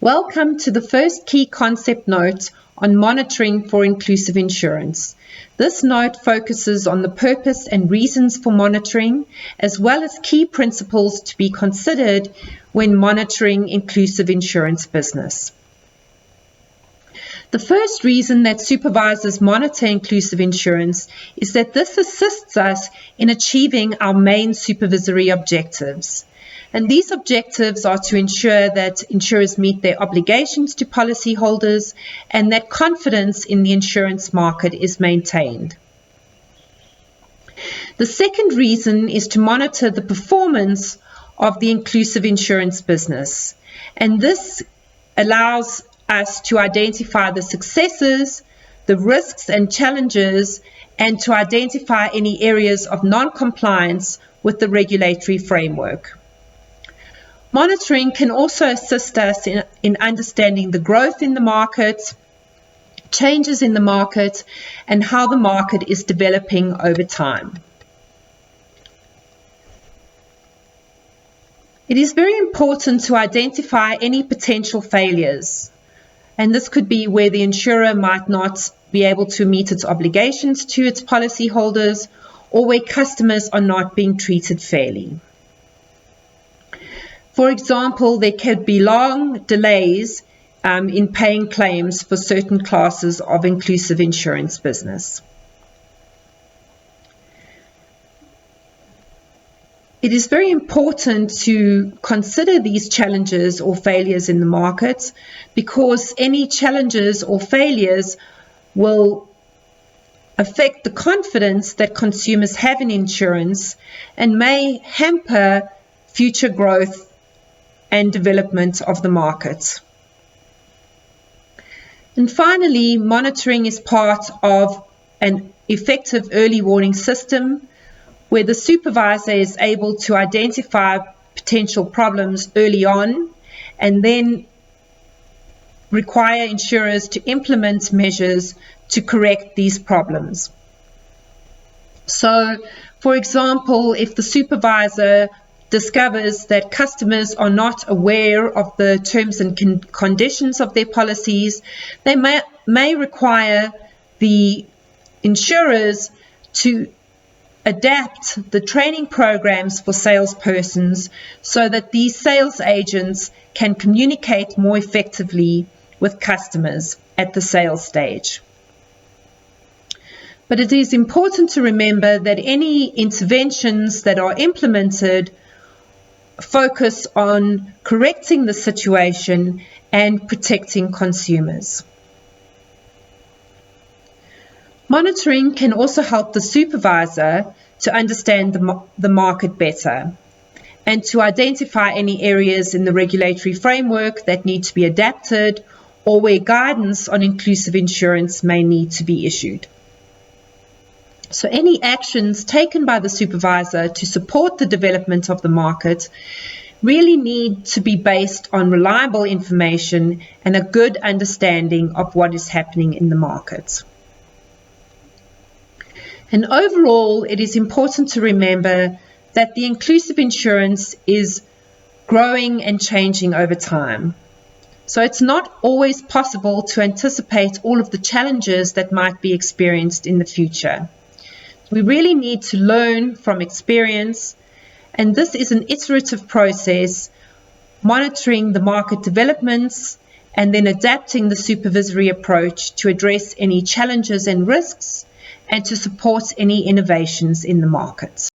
Welcome to the first key concept note on monitoring for inclusive insurance. This note focuses on the purpose and reasons for monitoring, as well as key principles to be considered when monitoring inclusive insurance business. The first reason that supervisors monitor inclusive insurance is that this assists us in achieving our main supervisory objectives. And these objectives are to ensure that insurers meet their obligations to policyholders and that confidence in the insurance market is maintained. The second reason is to monitor the performance of the inclusive insurance business. And this allows us to identify the successes, the risks and challenges, and to identify any areas of non-compliance with the regulatory framework. Monitoring can also assist us in understanding the growth in the market, changes in the market, and how the market is developing over time. It is very important to identify any potential failures, and this could be where the insurer might not be able to meet its obligations to its policyholders, or where customers are not being treated fairly. For example, there could be long delays in paying claims for certain classes of inclusive insurance business. It is very important to consider these challenges or failures in the market, because any challenges or failures will affect the confidence that consumers have in insurance and may hamper future growth and development of the market. And finally, monitoring is part of an effective early warning system where the supervisor is able to identify potential problems early on and then require insurers to implement measures to correct these problems. So, for example, if the supervisor discovers that customers are not aware of the terms and conditions of their policies, they may require the insurers to adapt the training programs for salespersons so that these sales agents can communicate more effectively with customers at the sales stage. But it is important to remember that any interventions that are implemented focus on correcting the situation and protecting consumers. Monitoring can also help the supervisor to understand the market better and to identify any areas in the regulatory framework that need to be adapted or where guidance on inclusive insurance may need to be issued. So any actions taken by the supervisor to support the development of the market really need to be based on reliable information and a good understanding of what is happening in the market. And overall, it is important to remember that the inclusive insurance is growing and changing over time. So it's not always possible to anticipate all of the challenges that might be experienced in the future. We really need to learn from experience, and this is an iterative process, monitoring the market developments and then adapting the supervisory approach to address any challenges and risks and to support any innovations in the market.